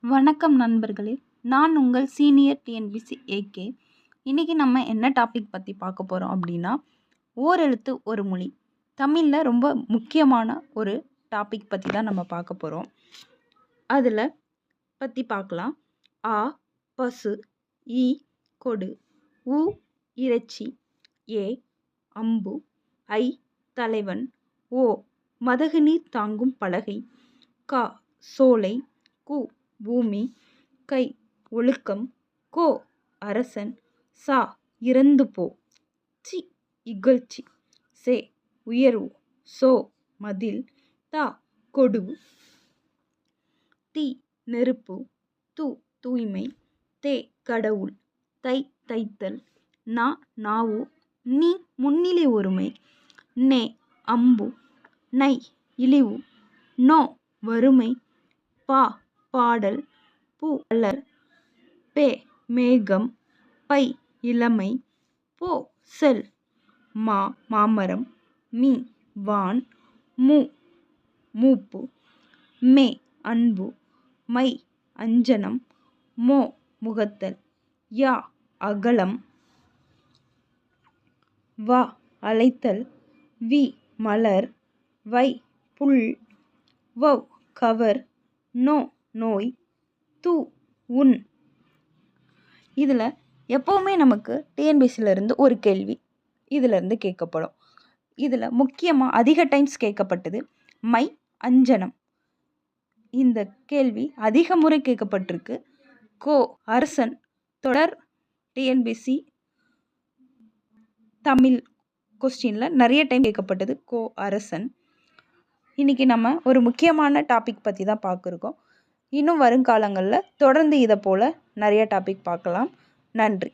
வணக்கம் நண்பர்களே, நான் உங்கள் சீனியர் டிஎன்பிசி ஏகே. இன்றைக்கி நம்ம என்ன டாபிக் பற்றி பார்க்க போகிறோம் அப்படின்னா, ஓரெழுத்து ஒரு மொழி. தமிழில் ரொம்ப முக்கியமான ஒரு டாபிக் பற்றி தான் நம்ம பார்க்க போகிறோம். அதில் பற்றி பார்க்கலாம். ஆ பசு, ஈ கொடு, உ இறைச்சி, ஏ அம்பு, ஐ தலைவன், ஓ மதகு நீர் தாங்கும் பலகை, கா சோலை, கு பூமி, கை ஒழுக்கம், கோ அரசன், சா இறந்து போ, சி இகழ்ச்சி, சே உயர்வு, சோ மதில், தா கொடு, தி நெருப்பு, து தூய்மை, தே கடவுள், தை தைத்தல், நா நாவு, நீ முன்னிலை ஒருமை, நே அம்பு, நை இழிவு, நோ வறுமை, பா பாடல், பூ மலர், பே மேகம், பை இளமை, போ செல், மா மாமரம், மீ வான், மூ மூப்பு, மே அன்பு, மை அஞ்சனம், மோ முகத்தல், யா அகலம், வா அழைத்தல், வி மலர், வை புல், வவ் கவர், நோ நோய், து உன். இதில் எப்போவுமே நமக்கு டிஎன்பிசியிலேருந்து ஒரு கேள்வி இதிலேருந்து கேட்கப்படும். இதில் முக்கியமாக அதிக டைம்ஸ் கேட்கப்பட்டது மை அஞ்சனம். இந்த கேள்வி அதிக முறை கேட்கப்பட்டிருக்கு. கோ அரசன் தொடர் டிஎன்பிசி தமிழ் கொஸ்டினில் நிறைய டைம் கேட்கப்பட்டது கோ அரசன். இன்றைக்கி நம்ம ஒரு முக்கியமான டாபிக் பற்றி தான் பார்க்குறோம். இன்னும் வருங்காலங்களில் தொடர்ந்து இதை போல் நிறைய டாபிக் பார்க்கலாம். நன்றி.